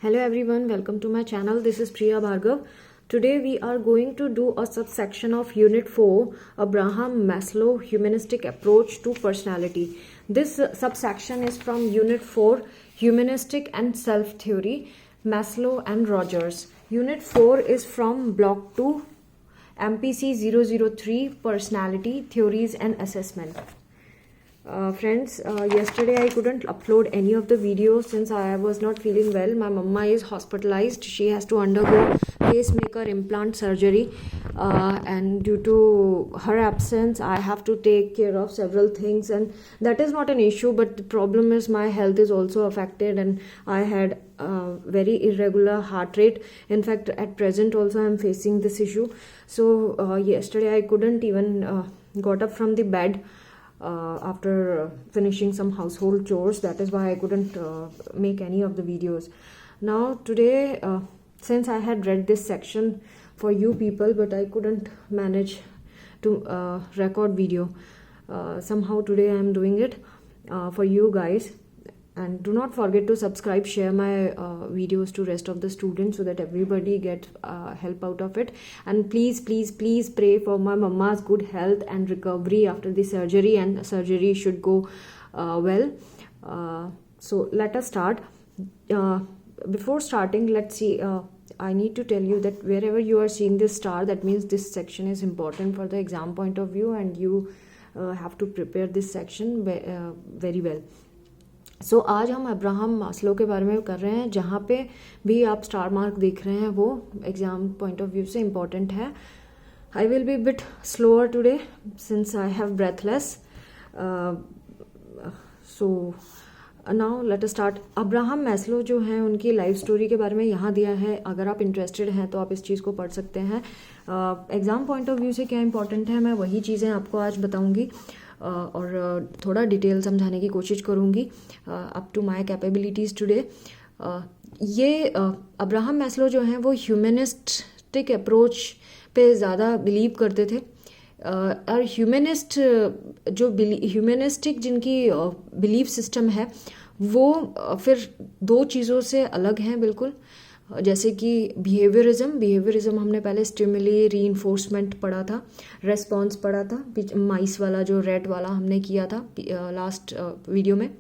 Hello everyone, welcome to my channel. This is Priya Bhargav. Today we are going to do a subsection of Unit 4, Abraham Maslow Humanistic Approach to Personality. This subsection is from Unit 4, Humanistic and Self-Theory, Maslow and Rogers. Unit 4 is from Block 2, MPC 003, Personality, Theories and Assessment. Friends, yesterday I couldn't upload any of the videos since I was not feeling well. My mama is hospitalized. She has to undergo pacemaker implant surgery, and due to her absence I have to take care of several things, and that is not an issue, but the problem is my health is also affected and I had very irregular heart rate. In fact, at present also I am facing this issue. So yesterday I couldn't even got up from the bed after finishing some household chores. That is why I couldn't make any of the videos. Now today, since I had read this section for you people, but I couldn't manage to record video, somehow today I am doing it for you guys. And do not forget to subscribe, share my videos to rest of the students so that everybody get help out of it. And please pray for my mama's good health and recovery after the surgery, and surgery should go well. So let us start. Before starting, let's see, I need to tell you that wherever you are seeing this star, that means this section is important for the exam point of view, and you have to prepare this section very well. सो आज हम Abraham Maslow के बारे में कर रहे हैं. जहाँ पे भी आप स्टार मार्क देख रहे हैं वो एग्ज़ाम पॉइंट ऑफ व्यू से इम्पॉर्टेंट है. I will be bit slower today since I have breathless. So now let us start. Abraham Maslow जो हैं उनकी लाइफ स्टोरी के बारे में यहाँ दिया है. अगर आप इंटरेस्टेड हैं तो आप इस चीज़ को पढ़ सकते हैं. एग्ज़ाम पॉइंट ऑफ व्यू से क्या इंपॉर्टेंट है मैं वही चीज़ें आपको आज बताऊँगी और थोड़ा डिटेल समझाने की कोशिश करूँगी up to my capabilities today. ये अब्राहम मैस्लो जो हैं वो ह्यूमनिस्टिक अप्रोच पे ज़्यादा बिलीव करते थे. और ह्यूमनिस्टिक जिनकी बिलीफ सिस्टम है वो फिर दो चीज़ों से अलग हैं बिल्कुल. जैसे कि बिहेवियरिज्म हमने पहले स्टिमुली रीइंफोर्समेंट पढ़ा था, रेस्पॉन्स पढ़ा था, माइस वाला जो रेट वाला हमने किया था लास्ट वीडियो में.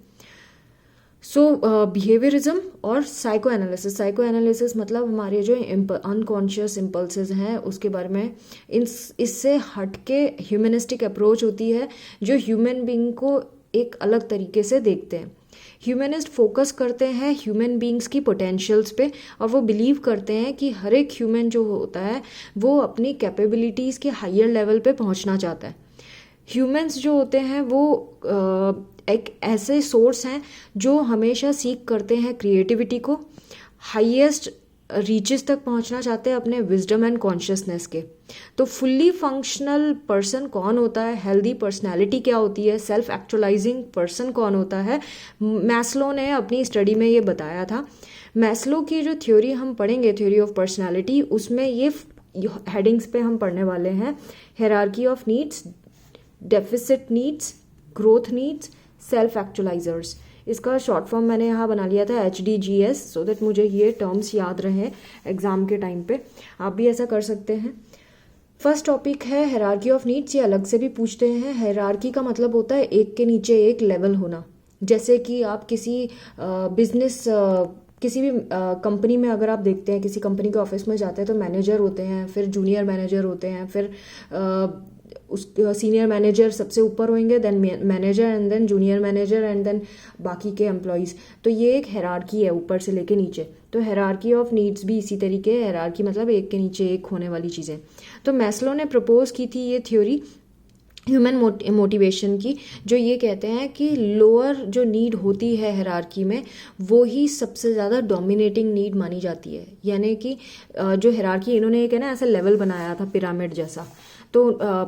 सो बिहेवियरिज्म और साइको एनालिसिस मतलब हमारे जो अनकॉन्शियस इम्पल्सेस हैं उसके बारे में. इससे हटके ह्यूमनिस्टिक अप्रोच होती है जो ह्यूमन बीइंग को एक अलग तरीके से देखते हैं. ह्यूमनिस्ट फोकस करते हैं ह्यूमन बीइंग्स की पोटेंशियल्स पे, और वो बिलीव करते हैं कि हर एक ह्यूमन जो होता है वो अपनी कैपेबिलिटीज़ के हायर लेवल पे पहुंचना चाहता है. ह्यूमंस जो होते हैं वो एक ऐसे सोर्स हैं जो हमेशा सीख करते हैं क्रिएटिविटी को, हाईएस्ट रीचेस तक पहुंचना चाहते हैं अपने विजडम एंड कॉन्शियसनेस के. तो फुल्ली फंक्शनल पर्सन कौन होता है, हेल्दी पर्सनालिटी क्या होती है, सेल्फ एक्चुअलाइजिंग पर्सन कौन होता है, मैस्लो ने अपनी स्टडी में ये बताया था. मैस्लो की जो थ्योरी हम पढ़ेंगे, थ्योरी ऑफ पर्सनालिटी, उसमें ये हेडिंग्स पे हम पढ़ने वाले हैं. Hierarchy of needs, deficit needs, growth needs, self actualisers. इसका शॉर्ट फॉर्म मैंने यहाँ बना लिया था HDGS, सो दैट मुझे ये टर्म्स याद रहे एग्ज़ाम के टाइम पे. आप भी ऐसा कर सकते हैं. फर्स्ट टॉपिक है हायरार्की ऑफ नीड्स. ये अलग से भी पूछते हैं. हायरार्की का मतलब होता है एक के नीचे एक लेवल होना. जैसे कि आप किसी बिजनेस किसी भी कंपनी में अगर आप देखते हैं, किसी कंपनी के ऑफिस में जाते हैं तो मैनेजर होते हैं, फिर जूनियर मैनेजर होते हैं, फिर उस सीनियर मैनेजर सबसे ऊपर होंगे, then manager and then junior manager and then बाकी के एम्प्लॉयज़. तो ये एक हायरार्की है ऊपर से लेके नीचे. तो हायरार्की ऑफ नीड्स भी इसी तरीके है. हायरार्की मतलब एक के नीचे एक होने वाली चीज़ें. तो मैस्लो ने प्रपोज की थी ये थ्योरी ह्यूमन मोटिवेशन की, जो ये कहते हैं कि लोअर जो नीड होती है हायरार्की में वो ही सबसे ज़्यादा डोमिनेटिंग नीड मानी जाती है. यानी कि जो हायरार्की इन्होंने एक है ना ऐसा लेवल बनाया था पिरामिड जैसा. तो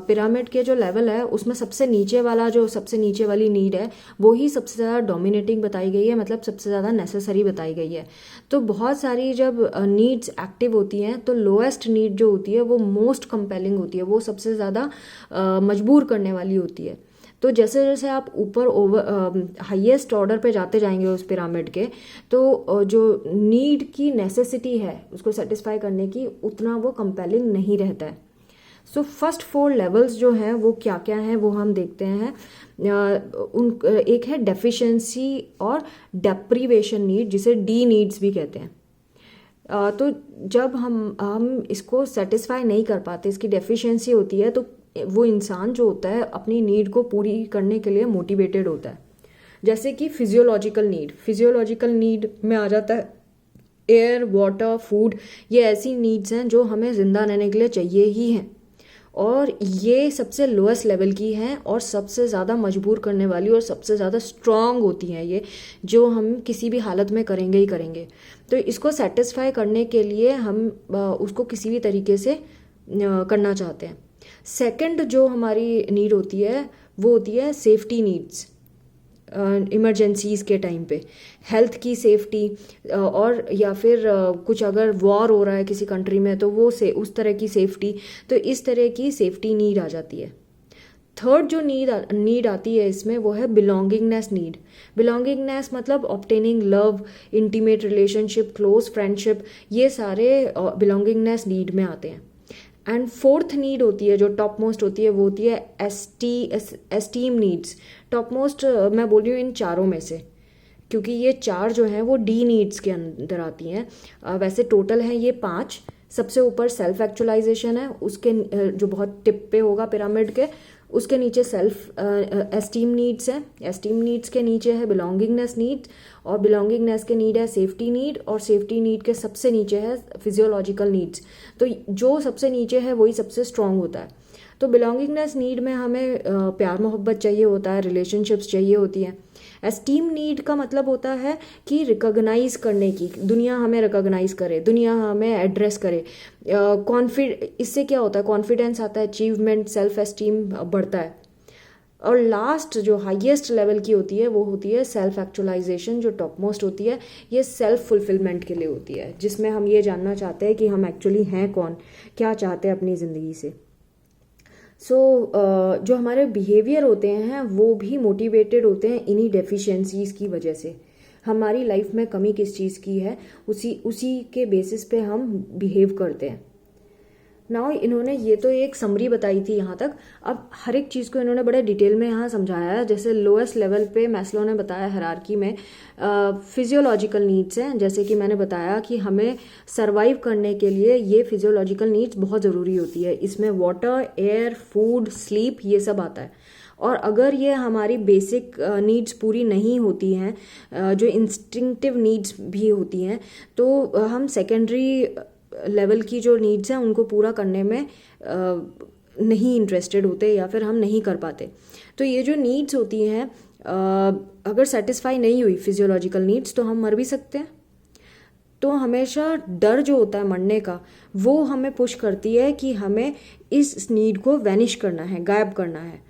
पिरामिड के जो लेवल है उसमें सबसे नीचे वाली नीड है वो ही सबसे ज़्यादा डोमिनेटिंग बताई गई है, मतलब सबसे ज़्यादा नेसेसरी बताई गई है. तो बहुत सारी जब नीड्स एक्टिव होती हैं तो लोएस्ट नीड जो होती है वो मोस्ट कंपेलिंग होती है, वो सबसे ज़्यादा मजबूर करने वाली होती है. तो जैसे जैसे आप ऊपर ओवर हाईएस्ट ऑर्डर पे जाते जाएंगे उस पिरामिड के, तो जो नीड की नेसेसिटी है उसको सेटिस्फाई करने की, उतना वो कंपेलिंग नहीं रहता है। सो फर्स्ट 4 लेवल्स जो हैं वो क्या क्या हैं वो हम देखते हैं। एक है डेफिशिएंसी और डेप्रीवेशन नीड, जिसे डी नीड्स भी कहते हैं। तो जब हम इसको सेटिस्फाई नहीं कर पाते, इसकी डेफिशिएंसी होती है, तो वो इंसान जो होता है अपनी नीड को पूरी करने के लिए मोटिवेटेड होता है। जैसे कि फिजियोलॉजिकल नीड में आ जाता है एयर, वाटर, फूड। ये ऐसी नीड्स हैं जो हमें ज़िंदा रहने के लिए चाहिए ही हैं, और ये सबसे लोएस्ट लेवल की हैं और सबसे ज़्यादा मजबूर करने वाली और सबसे ज़्यादा स्ट्रांग होती हैं, ये जो हम किसी भी हालत में करेंगे ही करेंगे। तो इसको सेटिस्फाई करने के लिए हम उसको किसी भी तरीके से करना चाहते हैं। सेकंड जो हमारी नीड होती है वो होती है सेफ्टी नीड्स। इमरजेंसीज़ के टाइम पे हेल्थ की सेफ्टी, और या फिर कुछ अगर वॉर हो रहा है किसी कंट्री में तो वो उस तरह की सेफ्टी, तो इस तरह की सेफ्टी नीड आ जाती है। थर्ड जो नीड आती है इसमें वो है बिलोंगिंगनेस नीड। बिलोंगिंगनेस मतलब obtaining love, intimate relationship, close friendship, ये सारे बिलोंगिंगनेस नीड में आते हैं। एंड फोर्थ नीड होती है जो टॉप मोस्ट होती है, वो होती है एस्टीम नीड्स। टॉप मोस्ट मैं बोल रही हूँ इन चारों में से, क्योंकि ये 4 जो हैं वो डी नीड्स के अंदर आती हैं। वैसे टोटल हैं ये 5। सबसे ऊपर सेल्फ एक्चुअलाइजेशन है, उसके जो बहुत टिप पे होगा पिरामिड के, उसके नीचे सेल्फ एस्टीम नीड्स है। एस्टीम नीड्स के नीचे है बिलोंगिंगनेस नीड, और बिलोंगिंगनेस के नीड है सेफ्टी नीड, और सेफ्टी नीड के सबसे नीचे है फिजियोलॉजिकल नीड्स। तो जो सबसे नीचे है वही सबसे स्ट्रांग होता है। तो बिलोंगिंगनेस नीड में हमें प्यार मोहब्बत चाहिए होता है, रिलेशनशिप्स चाहिए होती हैं। एस्टीम नीड का मतलब होता है कि रिकॉग्नाइज करने की, दुनिया हमें रिकॉग्नाइज करे, दुनिया हमें एड्रेस करे। इससे क्या होता है, कॉन्फिडेंस आता है, अचीवमेंट, सेल्फ एस्टीम बढ़ता है। और लास्ट जो हाईएस्ट लेवल की होती है वो होती है सेल्फ एक्चुअलाइजेशन, जो टॉप मोस्ट होती है। ये सेल्फ फुलफिलमेंट के लिए होती है, जिसमें हम ये जानना चाहते हैं कि हम एक्चुअली हैं कौन, क्या चाहते हैं अपनी ज़िंदगी से। जो हमारे बिहेवियर होते हैं वो भी मोटिवेटेड होते हैं इन्हीं डेफिशिएंसीज़ की वजह से। हमारी लाइफ में कमी किस चीज़ की है, उसी के बेसिस पे हम बिहेव करते हैं। नाउ इन्होंने ये तो एक समरी बताई थी यहाँ तक। अब हर एक चीज़ को इन्होंने बड़े डिटेल में यहाँ समझाया है। जैसे लोएस्ट लेवल पे मैस्लो ने बताया हायरार्की में फिजियोलॉजिकल नीड्स हैं। जैसे कि मैंने बताया कि हमें सरवाइव करने के लिए ये फिजियोलॉजिकल नीड्स बहुत ज़रूरी होती है। इसमें वाटर, एयर, फूड, स्लीप, ये सब आता है। और अगर ये हमारी बेसिक नीड्स पूरी नहीं होती हैं, जो इंस्टिंक्टिव नीड्स भी होती हैं, तो हम सेकेंडरी लेवल की जो नीड्स हैं उनको पूरा करने में नहीं इंटरेस्टेड होते, या फिर हम नहीं कर पाते। तो ये जो नीड्स होती हैं अगर सेटिस्फाई नहीं हुई फिजियोलॉजिकल नीड्स, तो हम मर भी सकते हैं। तो हमेशा डर जो होता है मरने का, वो हमें पुश करती है कि हमें इस नीड को वैनिश करना है, गायब करना है।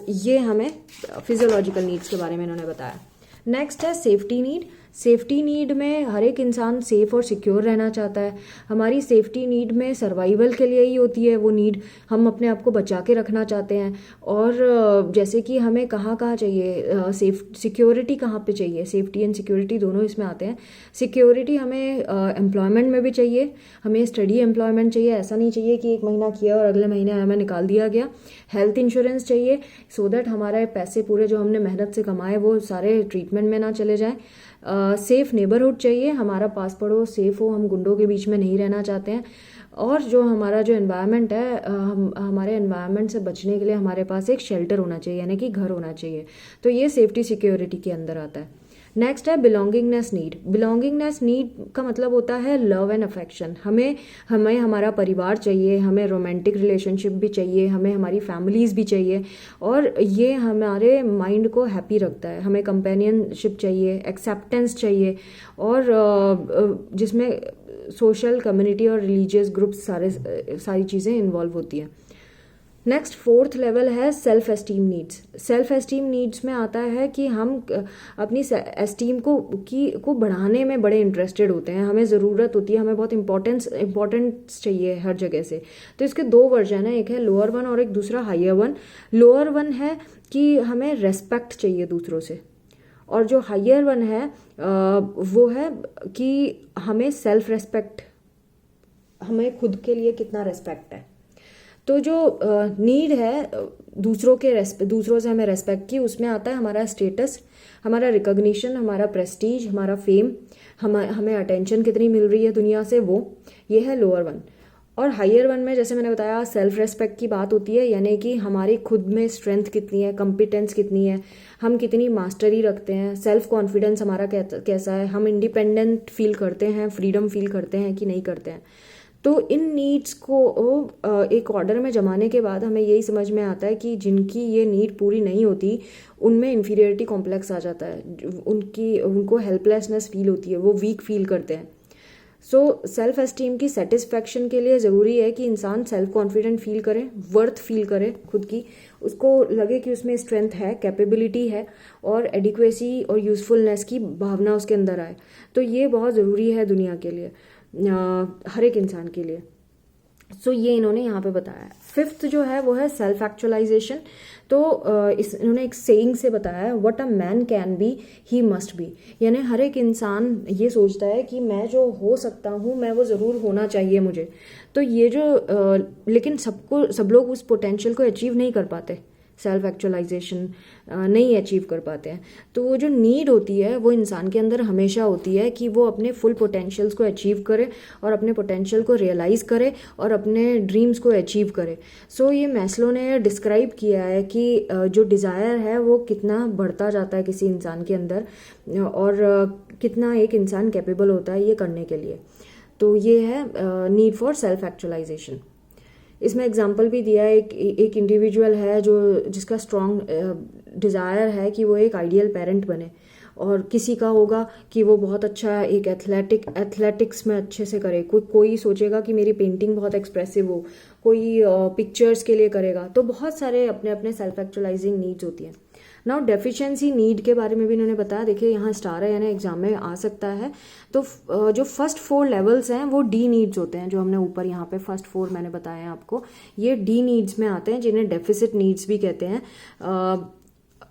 ये हमें फिजियोलॉजिकल नीड्स के बारे में इन्होंने बताया। नेक्स्ट है सेफ्टी नीड। सेफ्टी नीड में हर एक इंसान सेफ और सिक्योर रहना चाहता है। हमारी सेफ्टी नीड में सर्वाइवल के लिए ही होती है वो नीड, हम अपने आप को बचा के रखना चाहते हैं। और जैसे कि हमें कहाँ चाहिए सिक्योरिटी, कहाँ पे चाहिए, सेफ्टी एंड सिक्योरिटी दोनों इसमें आते हैं। सिक्योरिटी हमें एम्प्लॉयमेंट में भी चाहिए, हमें स्टडी एम्प्लॉयमेंट चाहिए। ऐसा नहीं चाहिए कि 1 महीना किया और अगले महीने हमें निकाल दिया गया। हेल्थ इंश्योरेंस चाहिए, सो दैट हमारे पैसे पूरे जो हमने मेहनत से कमाए वो सारे ट्रीटमेंट में ना चले जाएं। सेफ़ नेबरहुड चाहिए, हमारा पास पड़ोस सेफ़ हो, हम गुंडों के बीच में नहीं रहना चाहते हैं। और जो हमारा जो एनवायरनमेंट है, हमारे एनवायरनमेंट से बचने के लिए हमारे पास एक शेल्टर होना चाहिए, यानी कि घर होना चाहिए। तो ये सेफ्टी सिक्योरिटी के अंदर आता है। नेक्स्ट है बिलोंगिंगनेस नीड। बिलोंगिंगनेस नीड का मतलब होता है लव एंड अफेक्शन। हमें हमारा परिवार चाहिए, हमें रोमांटिक रिलेशनशिप भी चाहिए, हमें हमारी फैमिलीज़ भी चाहिए, और ये हमारे माइंड को हैप्पी रखता है। हमें कंपेनियनशिप चाहिए, एक्सेप्टेंस चाहिए, और जिसमें सोशल, कम्युनिटी और रिलीजियस ग्रुप्स सारी चीज़ें इन्वॉल्व होती हैं। नेक्स्ट 4th लेवल है self esteem needs. Self esteem needs में आता है कि हम अपनी एस्टीम को बढ़ाने में बड़े इंटरेस्टेड होते हैं, हमें ज़रूरत होती है, हमें बहुत इंपॉर्टेंस चाहिए हर जगह से। तो इसके 2 वर्जन है, एक है लोअर वन और एक दूसरा हायर वन। लोअर वन है कि हमें रेस्पेक्ट चाहिए दूसरों से। और जो हायर वन है वो है कि हमें सेल्फ रेस्पेक्ट, हमें खुद के लिए कितना रेस्पेक्ट है। तो जो नीड है दूसरों से हमें रेस्पेक्ट की, उसमें आता है हमारा स्टेटस, हमारा रिकॉग्निशन, हमारा प्रेस्टीज, हमारा फेम, हमें अटेंशन कितनी मिल रही है दुनिया से, वो ये है लोअर वन। और हायर वन में जैसे मैंने बताया सेल्फ रेस्पेक्ट की बात होती है, यानी कि हमारी खुद में स्ट्रेंथ कितनी है, कॉम्पिटेंस कितनी है, हम कितनी मास्टरी रखते हैं, सेल्फ कॉन्फिडेंस हमारा कैसा है, हम इंडिपेंडेंट फील करते हैं, फ्रीडम फील करते हैं कि नहीं करते हैं। तो इन नीड्स को एक ऑर्डर में जमाने के बाद हमें यही समझ में आता है कि जिनकी ये नीड पूरी नहीं होती उनमें इन्फीरियरिटी कॉम्प्लेक्स आ जाता है, उनको हेल्पलेसनेस फील होती है, वो वीक फील करते हैं। सो सेल्फ एस्टीम की सेटिस्फैक्शन के लिए ज़रूरी है कि इंसान सेल्फ कॉन्फिडेंट फील करे, वर्थ फील करे खुद की, उसको लगे कि उसमें स्ट्रेंथ है, कैपेबिलिटी है और एडिक्वेसी और यूज़फुलनेस की भावना उसके अंदर आए। तो ये बहुत ज़रूरी है दुनिया के लिए, हर एक इंसान के लिए। सो ये इन्होंने यहाँ पे बताया है। फिफ्थ जो है वो है सेल्फ एक्चुअलाइजेशन। तो इन्होंने एक सेइंग से बताया है, what a man can be he must be, यानी हर एक इंसान ये सोचता है कि मैं जो हो सकता हूँ मैं वो ज़रूर होना चाहिए मुझे। तो ये जो लेकिन सब लोग उस पोटेंशियल को अचीव नहीं कर पाते, सेल्फ एक्चुअलाइजेशन नहीं अचीव कर पाते हैं। तो वो जो नीड होती है वो इंसान के अंदर हमेशा होती है कि वो अपने फुल पोटेंशियल्स को अचीव करे और अपने पोटेंशियल को रियलाइज़ करे और अपने ड्रीम्स को अचीव करे। सो ये मैस्लो ने डिस्क्राइब किया है कि जो डिज़ायर है वो कितना बढ़ता जाता है किसी इंसान के अंदर और कितना एक इंसान कैपेबल होता है ये करने के लिए। तो ये है नीड फॉर सेल्फ एक्चुअलाइजेशन। इसमें एग्जाम्पल भी दिया है, एक इंडिविजुअल है जिसका स्ट्रॉन्ग डिज़ायर है कि वो एक आइडियल पेरेंट बने, और किसी का होगा कि वो बहुत अच्छा एक एथलेटिक्स में अच्छे से करे, कोई सोचेगा कि मेरी पेंटिंग बहुत एक्सप्रेसिव हो, कोई पिक्चर्स के लिए करेगा। तो बहुत सारे अपने अपने सेल्फ एक्चुअलाइजिंग नीड्स होती हैं। नाउ डेफिशिएंसी नीड के बारे में भी इन्होंने बताया, देखिए यहाँ स्टार है यानी एग्जाम में आ सकता है। तो जो फर्स्ट 4 लेवल्स हैं वो डी नीड्स होते हैं, जो हमने ऊपर यहाँ पे फर्स्ट 4 मैंने बताए हैं आपको, ये डी नीड्स में आते हैं, जिन्हें डेफिसिट नीड्स भी कहते हैं।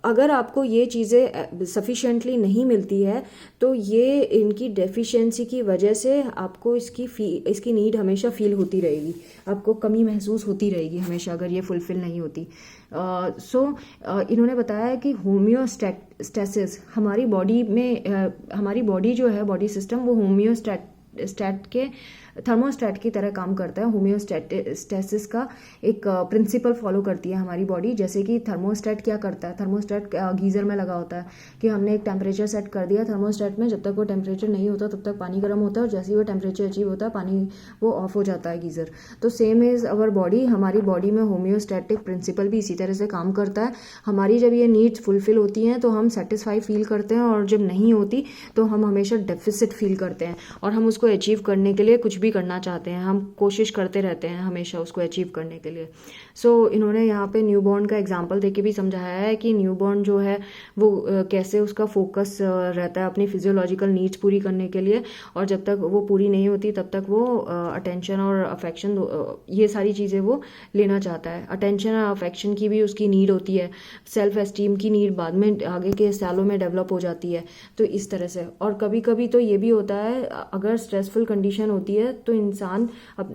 अगर आपको ये चीज़ें सफिशिएंटली नहीं मिलती है तो ये इनकी डेफिशिएंसी की वजह से आपको इसकी नीड हमेशा फील होती रहेगी, आपको कमी महसूस होती रहेगी हमेशा अगर ये फुलफिल नहीं होती। इन्होंने बताया है कि होम्योस्टैसिस हमारी बॉडी में, हमारी बॉडी जो है बॉडी सिस्टम वो होम्योस्टैट के थर्मोस्टैट की तरह काम करता है। होम्योस्टैसिस का एक प्रिंसिपल फॉलो करती है हमारी बॉडी। जैसे कि थर्मोस्टैट क्या करता है, थर्मोस्टैट गीज़र में लगा होता है कि हमने एक टेम्परेचर सेट कर दिया थर्मोस्टैट में, जब तक वो टेम्परेचर नहीं होता तब तक पानी गर्म होता है, और जैसे ही वो टेम्परेचर अचीव होता है पानी वो ऑफ हो जाता है गीज़र। तो सेम इज़ अवर बॉडी, हमारी बॉडी में होम्योस्टैटिक प्रिंसिपल भी इसी तरह से काम करता है। हमारी जब ये नीड्स फुलफिल होती हैं तो हम सेटिस्फाई फील करते हैं, और जब नहीं होती तो हम हमेशा डेफिसिट फील करते हैं, और हम उसको अचीव करने के लिए कुछ भी करना चाहते हैं, हम कोशिश करते रहते हैं हमेशा उसको अचीव करने के लिए। इन्होंने यहाँ पे न्यूबॉर्न का एग्जांपल देके भी समझाया है कि न्यूबॉर्न जो है वो कैसे उसका फोकस रहता है अपनी फिजियोलॉजिकल नीड्स पूरी करने के लिए, और जब तक वो पूरी नहीं होती तब तक वो अटेंशन और अफेक्शन ये सारी चीज़ें वो लेना चाहता है। अटेंशन और अफेक्शन की भी उसकी नीड होती है, सेल्फ एस्टीम की नीड बाद में आगे के सालों में डेवलप हो जाती है। तो इस तरह से, और कभी कभी तो ये भी होता है अगर स्ट्रेसफुल कंडीशन होती है तो इंसान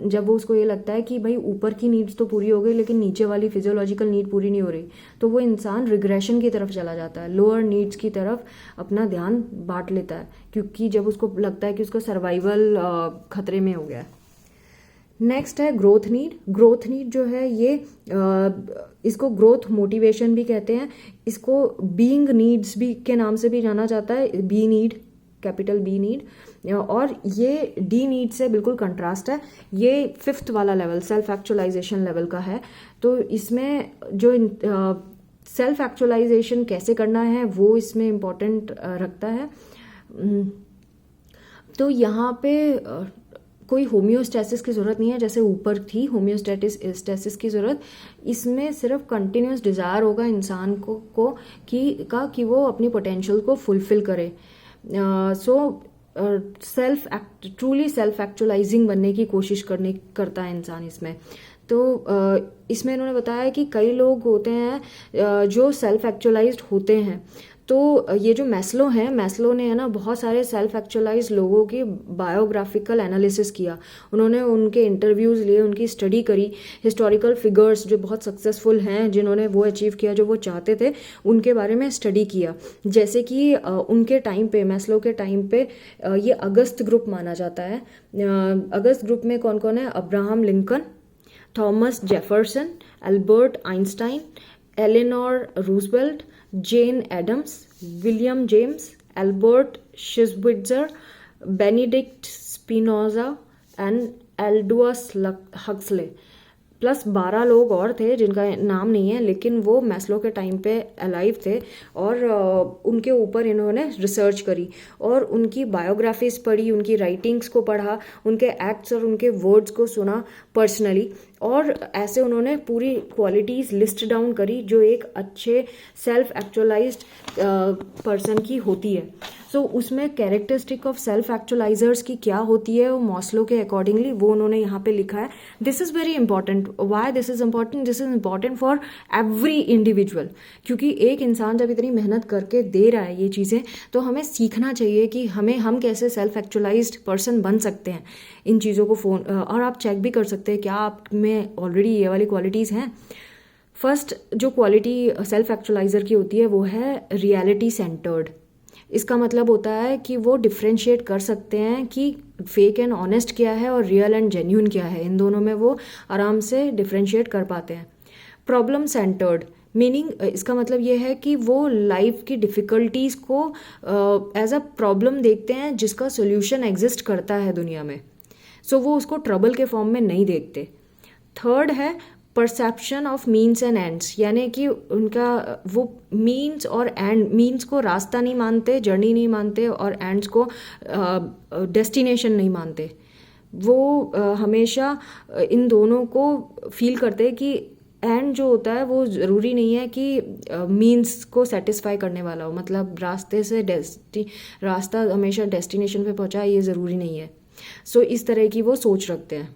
जब वो उसको ये लगता है कि भाई ऊपर की नीड्स तो पूरी हो गई लेकिन नीचे वाली फिजियोलॉजिकल नीड पूरी नहीं हो रही, तो वो इंसान रिग्रेशन की तरफ चला जाता है, लोअर नीड्स की तरफ अपना ध्यान बांट लेता है, क्योंकि जब उसको लगता है कि उसका सर्वाइवल खतरे में हो गया है। नेक्स्ट है ग्रोथ नीड। ग्रोथ नीड जो है ये इसको ग्रोथ मोटिवेशन भी कहते हैं, इसको बीइंग नीड्स भी के नाम से भी जाना जाता है, B need, capital B need. और ये डी नीड से बिल्कुल कंट्रास्ट है, ये 5th वाला लेवल सेल्फ एक्चुअलाइजेशन लेवल का है। तो इसमें जो सेल्फ एक्चुअलाइजेशन कैसे करना है वो इसमें इम्पोर्टेंट रखता है। तो यहाँ पे कोई होम्योस्टैसिस की ज़रूरत नहीं है, जैसे ऊपर थी होम्योस्टैसिस की ज़रूरत। इसमें सिर्फ कंटिन्यूस डिज़ायर होगा इंसान को कि वो अपनी पोटेंशियल को फुलफिल करे। ट्रूली सेल्फ एक्चुअलाइजिंग बनने की कोशिश करता है इंसान इसमें। तो इसमें इन्होंने बताया कि कई लोग होते हैं जो सेल्फ एक्चुअलाइज्ड होते हैं। तो ये जो मैस्लो हैं, मैस्लो ने है ना बहुत सारे सेल्फ एक्चुअलाइज्ड लोगों की बायोग्राफिकल एनालिसिस किया। उन्होंने उनके इंटरव्यूज़ लिए, उनकी स्टडी करी, हिस्टोरिकल फिगर्स जो बहुत सक्सेसफुल हैं, जिन्होंने वो अचीव किया जो वो चाहते थे, उनके बारे में स्टडी किया। जैसे कि उनके टाइम पे, मैस्लो के टाइम पे ये अगस्त ग्रुप माना जाता है। अगस्त ग्रुप में कौन कौन है? Abraham Lincoln, Thomas Jefferson, Albert Einstein, Eleanor Roosevelt, Jane Addams, William James, Albert Schweitzer, Benedict Spinoza and Aldous Huxley, plus 12 लोग और थे जिनका नाम नहीं है, लेकिन वो मैस्लो के टाइम पे अलाइव थे और उनके ऊपर इन्होंने रिसर्च करी और उनकी बायोग्राफीज पढ़ी, उनकी राइटिंग्स को पढ़ा, उनके एक्ट्स और उनके वर्ड्स को सुना पर्सनली, और ऐसे उन्होंने पूरी क्वालिटीज़ लिस्ट डाउन करी जो एक अच्छे सेल्फ एक्चुअलाइज्ड पर्सन की होती है। सो उसमें कैरेक्टरिस्टिक ऑफ सेल्फ एक्चुअलाइजर्स की क्या होती है, वो मॉस्लो के अकॉर्डिंगली वो उन्होंने यहाँ पे लिखा है। This is very important. Why this is important? This is important for every individual, क्योंकि एक इंसान जब इतनी मेहनत करके दे रहा है ये चीज़ें, तो हमें सीखना चाहिए कि हम कैसे सेल्फ एक्चुअलाइज्ड पर्सन बन सकते हैं। इन चीज़ों को और आप चेक भी कर सकते हैं क्या आप में ऑलरेडी ये वाली क्वालिटीज़ हैं। फर्स्ट जो क्वालिटी सेल्फ एक्चुअलाइजर की होती है वो है रियलिटी सेंटर्ड। इसका मतलब होता है कि वो डिफ्रेंशिएट कर सकते हैं कि फेक एंड ऑनेस्ट क्या है और रियल एंड जेन्यून क्या है। इन दोनों में वो आराम से डिफ्रेंशिएट कर पाते हैं। प्रॉब्लम सेंटर्ड मीनिंग, इसका मतलब ये है कि वो लाइफ की डिफ़िकल्टीज़ को एज अ प्रॉब्लम देखते हैं जिसका सोल्यूशन एग्जिस्ट करता है दुनिया में। सो वो उसको ट्रबल के फॉर्म में नहीं देखते। थर्ड है perception of means and ends, यानी कि उनका वो मीन्स और एंड, मीन्स को रास्ता नहीं मानते, जर्नी नहीं मानते, और एंड्स को डेस्टिनेशन नहीं मानते। वो हमेशा इन दोनों को फील करते हैं कि एंड जो होता है वो ज़रूरी नहीं है कि मीन्स को सेटिस्फाई करने वाला हो, मतलब रास्ता हमेशा डेस्टिनेशन पे पहुंचाए, ये ज़रूरी नहीं है। सो इस तरह की वो सोच रखते हैं।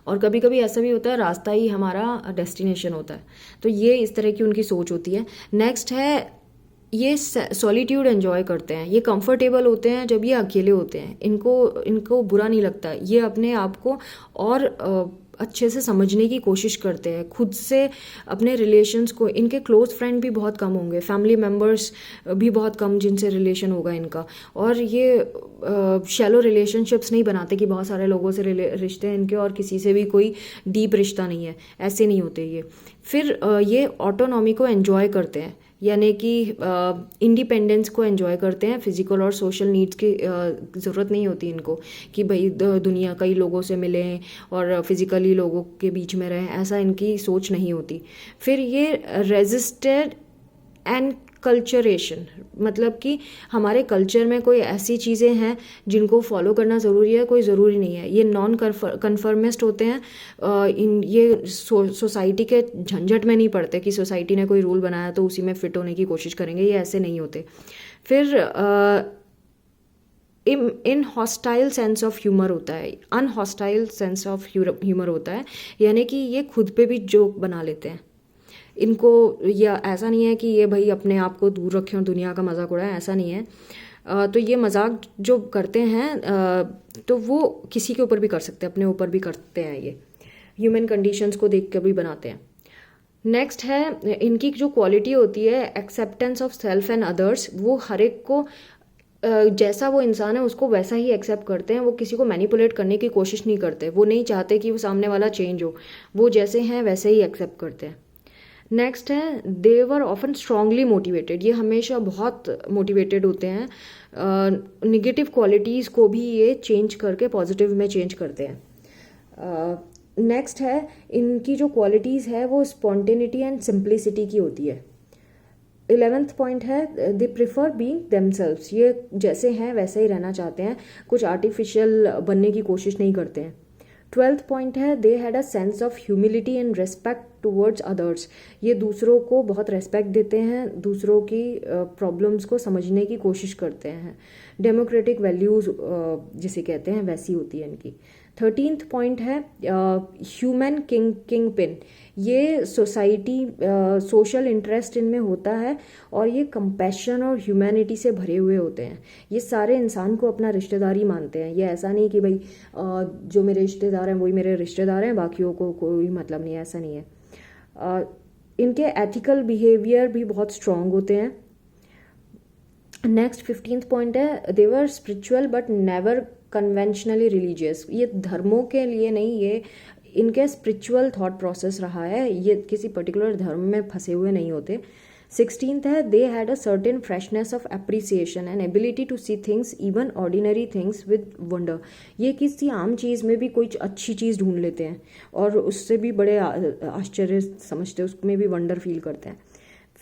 और कभी कभी ऐसा भी होता है रास्ता ही हमारा डेस्टिनेशन होता है। तो ये इस तरह की उनकी सोच होती है। नेक्स्ट है ये सॉलिट्यूड एंजॉय करते हैं, ये कंफर्टेबल होते हैं जब ये अकेले होते हैं, इनको बुरा नहीं लगता, ये अपने आप को और अच्छे से समझने की कोशिश करते हैं, खुद से अपने रिलेशंस को। इनके क्लोज फ्रेंड भी बहुत कम होंगे, फैमिली मेम्बर्स भी बहुत कम जिनसे रिलेशन होगा इनका, और ये शैलो रिलेशनशिप्स नहीं बनाते कि बहुत सारे लोगों से रिश्ते हैं इनके और किसी से भी कोई डीप रिश्ता नहीं है, ऐसे नहीं होते ये। फिर ये ऑटोनॉमी को एंजॉय करते हैं, यानी कि इंडिपेंडेंस को एंजॉय करते हैं। फिजिकल और सोशल नीड्स की ज़रूरत नहीं होती इनको कि भाई दुनिया कई लोगों से मिलें और फिजिकली लोगों के बीच में रहें, ऐसा इनकी सोच नहीं होती। फिर ये रेजिस्टेड एंड कल्चरेशन, मतलब कि हमारे कल्चर में कोई ऐसी चीज़ें हैं जिनको फॉलो करना ज़रूरी है, कोई ज़रूरी नहीं है। ये नॉन कन्फर्मिस्ट होते हैं। ये सोसाइटी के झंझट में नहीं पड़ते कि सोसाइटी ने कोई रूल बनाया तो उसी में फिट होने की कोशिश करेंगे, ये ऐसे नहीं होते। फिर इन हॉस्टाइल सेंस ऑफ ह्यूमर होता है, अनहॉस्टाइल सेंस ऑफ ह्यूमर होता है, यानी कि ये खुद पे भी जोक बना लेते हैं। इनको या ऐसा नहीं है कि ये भाई अपने आप को दूर रखें और दुनिया का मजाक उड़ाएं, ऐसा नहीं है। तो ये मजाक जो करते हैं तो वो किसी के ऊपर भी कर सकते हैं, अपने ऊपर भी करते हैं, ये ह्यूमन कंडीशंस को देख कर भी बनाते हैं। नेक्स्ट है इनकी जो क्वालिटी होती है acceptance of self and others. वो हर एक को जैसा वो इंसान है उसको वैसा ही एक्सेप्ट करते हैं, वो किसी को मैनिपुलेट करने की कोशिश नहीं करते, वो नहीं चाहते कि वो सामने वाला चेंज हो, वो जैसे हैं वैसे ही एक्सेप्ट करते हैं। नेक्स्ट है they were often strongly motivated, ये हमेशा बहुत मोटिवेटेड होते हैं। निगेटिव क्वालिटीज़ को भी ये चेंज करके पॉजिटिव में चेंज करते हैं। नेक्स्ट है इनकी जो क्वालिटीज़ है वो स्पॉन्टेनिटी एंड सिंप्लिसिटी की होती है। 11th पॉइंट है दे प्रिफर बीइंग देमसेल्व्स, ये जैसे हैं वैसे ही रहना चाहते हैं, कुछ आर्टिफिशियल बनने की कोशिश नहीं करते हैं। 12th पॉइंट है they had a sense of humility and respect towards others, ये दूसरों को बहुत रेस्पेक्ट देते हैं, दूसरों की प्रॉब्लम्स को समझने की कोशिश करते हैं। डेमोक्रेटिक वैल्यूज़ जिसे कहते हैं वैसी होती है इनकी। 13th पॉइंट है ह्यूमन किंग पिन। ये सोसाइटी सोशल इंटरेस्ट इनमें होता है और ये कंपैशन और ह्यूमैनिटी से भरे हुए होते हैं। ये सारे इंसान को अपना रिश्तेदारी मानते हैं। ये ऐसा नहीं कि भाई जो मेरे रिश्तेदार हैं वही मेरे रिश्तेदार हैं, बाकियों को कोई मतलब नहीं है, ऐसा नहीं है। इनके एथिकल बिहेवियर भी बहुत स्ट्रांग होते हैं। नेक्स्ट 15th पॉइंट है they were spiritual but never conventionally religious. ये धर्मों के लिए नहीं, ये इनके स्पिरिचुअल थॉट प्रोसेस रहा है, ये किसी पर्टिकुलर धर्म में फंसे हुए नहीं होते। 16th है they had a certain freshness of appreciation and ability to see things even ordinary things with wonder. ये किसी आम चीज़ में भी कोई अच्छी चीज़ ढूंढ लेते हैं और उससे भी बड़े आश्चर्य समझते हैं, उसमें भी वंडर फील करते हैं।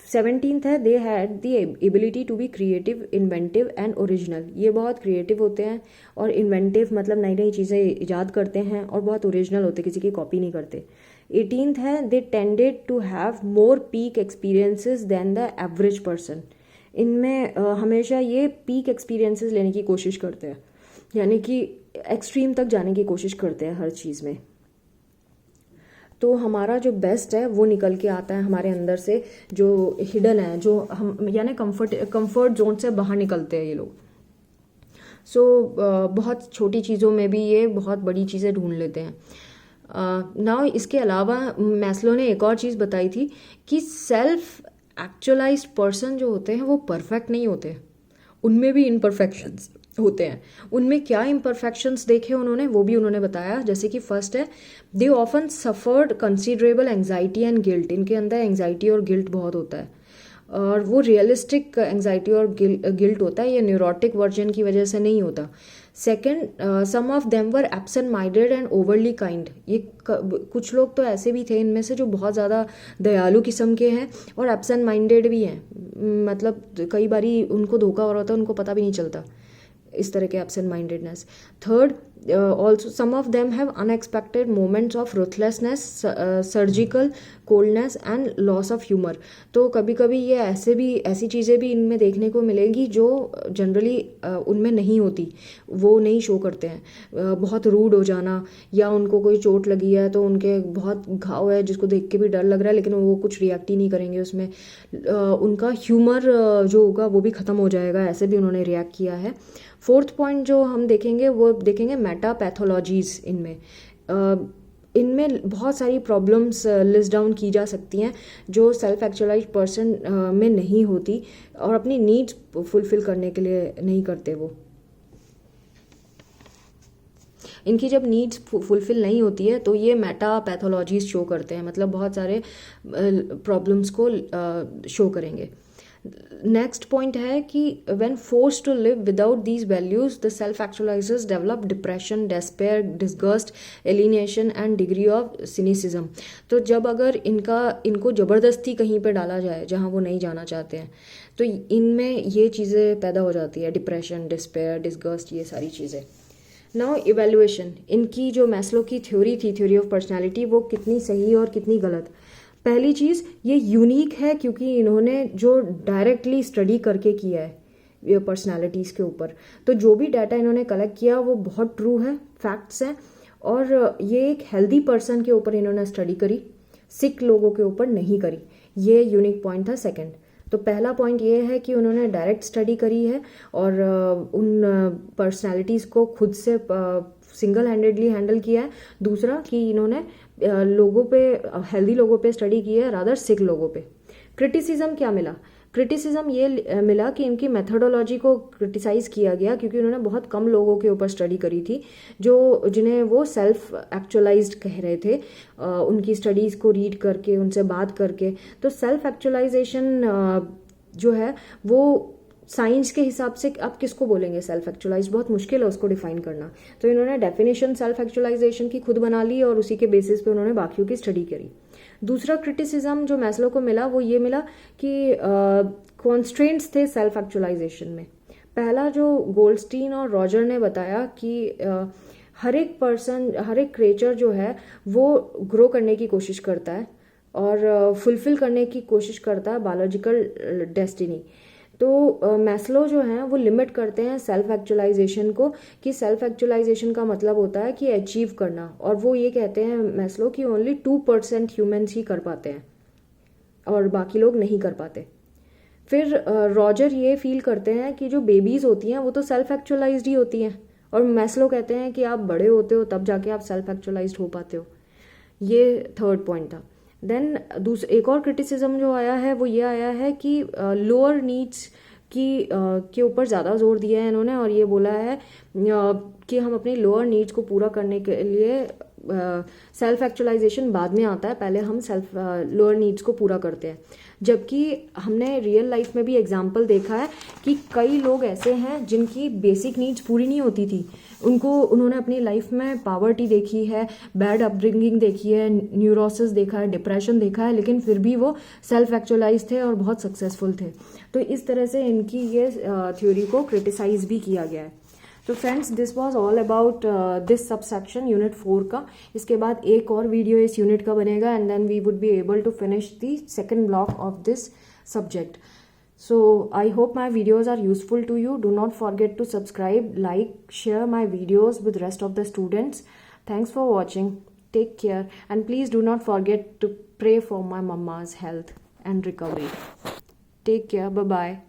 17th है they had the ability to be creative, inventive and original. ये बहुत क्रिएटिव होते हैं और इन्वेंटिव मतलब नई नई चीज़ें ईजाद करते हैं, और बहुत ओरिजिनल होते हैं, किसी की कॉपी नहीं करते। 18th है they tended to have more peak experiences than the average person. इनमें हमेशा ये पीक एक्सपीरियंसेस लेने की कोशिश करते हैं, यानी कि एक्सट्रीम तक जाने की कोशिश करते हैं हर चीज़ में। तो हमारा जो बेस्ट है वो निकल के आता है हमारे अंदर से, जो हिडन है, जो हम यानी कंफर्ट जोन से बाहर निकलते हैं ये लोग। सो बहुत छोटी चीज़ों में भी ये बहुत बड़ी चीज़ें ढूंढ लेते हैं। नाउ इसके अलावा मैस्लो ने एक और चीज़ बताई थी कि सेल्फ एक्चुअलाइज्ड पर्सन जो होते हैं वो परफेक्ट नहीं होते, उनमें भी इम्परफेक्शंस होते हैं। उनमें क्या इम्परफेक्शंस देखे उन्होंने, वो भी उन्होंने बताया। जैसे कि फर्स्ट है they often suffered considerable anxiety and guilt. इनके अंदर एंग्जाइटी और गिल्ट बहुत होता है, और वो रियलिस्टिक एंग्जाइटी और गिल्ट होता है, ये न्यूरोटिक वर्जन की वजह से नहीं होता। Second, some of them were absent minded and overly kind. ये कुछ लोग तो ऐसे भी थे इनमें से जो बहुत ज़्यादा दयालु किस्म के हैं और एब्सेंट माइंडेड भी हैं, मतलब कई बारी उनको धोखा हो रहा होता है, उनको पता भी नहीं चलता, इस तरह के absent mindedness. Third, also some of them have unexpected moments of ruthlessness, surgical coldness and loss of humour. तो कभी कभी ये ऐसी चीज़ें भी इनमें देखने को मिलेंगी जो जनरली उनमें नहीं होती, वो नहीं शो करते हैं। बहुत रूड हो जाना, या उनको कोई चोट लगी है तो उनके बहुत घाव है जिसको देख के भी डर लग रहा है, लेकिन वो कुछ रिएक्ट ही नहीं करेंगे उसमें। उनका ह्यूमर जो होगा वो भी ख़त्म हो जाएगा, ऐसे भी उन्होंने रिएक्ट किया है। फोर्थ पॉइंट जो हम देखेंगे वो देखेंगे मेटा पैथोलॉजीज। इनमें बहुत सारी प्रॉब्लम्स लिस्ट डाउन की जा सकती हैं जो सेल्फ एक्चुअलाइज पर्सन में नहीं होती और अपनी नीड्स फुलफिल करने के लिए नहीं करते। वो इनकी जब नीड्स फुलफिल नहीं होती है तो ये मेटा पैथोलॉजीज शो करते हैं, मतलब बहुत सारे प्रॉब्लम्स को शो करेंगे। नेक्स्ट पॉइंट है कि when forced to live without these values the self actualisers develop depression, despair, disgust, alienation and degree of cynicism. तो जब अगर इनको ज़बरदस्ती कहीं पे डाला जाए जहाँ वो नहीं जाना चाहते हैं तो इनमें ये चीज़ें पैदा हो जाती है, डिप्रेशन, डिस्पेयर, डिसगस्ट, ये सारी चीज़ें। नाउ इवेल्युएशन, इनकी जो मैस्लो की थ्योरी थी, थ्योरी ऑफ पर्सनैलिटी, वो कितनी सही और कितनी गलत। पहली चीज़, ये यूनिक है क्योंकि इन्होंने जो डायरेक्टली स्टडी करके किया है पर्सनालिटीज़ के ऊपर, तो जो भी डाटा इन्होंने कलेक्ट किया वो बहुत ट्रू है, फैक्ट्स हैं, और ये एक हेल्दी पर्सन के ऊपर इन्होंने स्टडी करी, सिक लोगों के ऊपर नहीं करी। ये यूनिक पॉइंट था सेकंड। तो पहला पॉइंट ये है कि उन्होंने डायरेक्ट स्टडी करी है और उन पर्सनालिटीज़ को खुद से सिंगल हैंडेडली हैंडल किया है। दूसरा कि इन्होंने लोगों पे, हेल्दी लोगों पे स्टडी की है रादर सिक लोगों पे। क्रिटिसिज्म क्या मिला? क्रिटिसिज्म ये मिला कि इनकी मेथोडोलॉजी को क्रिटिसाइज़ किया गया क्योंकि उन्होंने बहुत कम लोगों के ऊपर स्टडी करी थी जिन्हें वो सेल्फ एक्चुअलाइज्ड कह रहे थे, उनकी स्टडीज़ को रीड करके, उनसे बात करके। तो सेल्फ एक्चुअलाइजेशन जो है वो साइंस के हिसाब से आप किसको बोलेंगे सेल्फ एक्चुअलाइज, बहुत मुश्किल है उसको डिफाइन करना। तो इन्होंने डेफिनेशन सेल्फ एक्चुअलाइजेशन की खुद बना ली और उसी के बेसिस पे उन्होंने बाकियों की स्टडी करी। दूसरा क्रिटिसिज्म जो मैस्लो को मिला वो ये मिला कि कॉन्स्ट्रेंट्स थे सेल्फ एक्चुअलाइजेशन में। पहला जो गोल्डस्टीन और रॉजर ने बताया कि हर एक पर्सन, हर एक क्रिएचर जो है वो ग्रो करने की कोशिश करता है और फुलफिल करने की कोशिश करता है बायोलॉजिकल डेस्टिनी। तो मैस्लो जो हैं वो लिमिट करते हैं सेल्फ एक्चुअलाइजेशन को, कि सेल्फ एक्चुअलाइजेशन का मतलब होता है कि अचीव करना, और वो ये कहते हैं मैस्लो कि ओनली 2% ह्यूमंस ही कर पाते हैं और बाकी लोग नहीं कर पाते। फिर रॉजर ये फील करते हैं कि जो बेबीज़ होती हैं वो तो सेल्फ एक्चुअलाइज्ड ही होती हैं, और मैस्लो कहते हैं कि आप बड़े होते हो तब जाके आप सेल्फ एक्चुअलाइज्ड हो पाते हो। ये थर्ड पॉइंट था। देन एक और क्रिटिसिज्म जो आया है वो ये आया है कि लोअर नीड्स के ऊपर ज़्यादा जोर दिया है इन्होंने, और ये बोला है कि हम अपनी लोअर नीड्स को पूरा करने के लिए सेल्फ एक्चुअलाइजेशन बाद में आता है, पहले हम सेल्फ लोअर नीड्स को पूरा करते हैं। जबकि हमने रियल लाइफ में भी एग्जाम्पल देखा है कि कई लोग ऐसे हैं जिनकी बेसिक नीड्स पूरी नहीं होती थी, उन्होंने अपनी लाइफ में पॉवर्टी देखी है, बैड अपब्रिंगिंग देखी है, न्यूरोसिस देखा है, डिप्रेशन देखा है, लेकिन फिर भी वो सेल्फ एक्चुअलाइज थे और बहुत सक्सेसफुल थे। तो इस तरह से इनकी ये थ्योरी को क्रिटिसाइज भी किया गया है। तो friends, this was all about this subsection unit 4 का। इसके बाद एक और वीडियो इस यूनिट का बनेगा, and then we would be able to finish the second block of this subject. So I hope my videos are useful to you. Do not forget to subscribe, like, share my videos with rest of the students. Thanks for watching. Take care, and please do not forget to pray for my mama's health and recovery. Take care. Bye bye.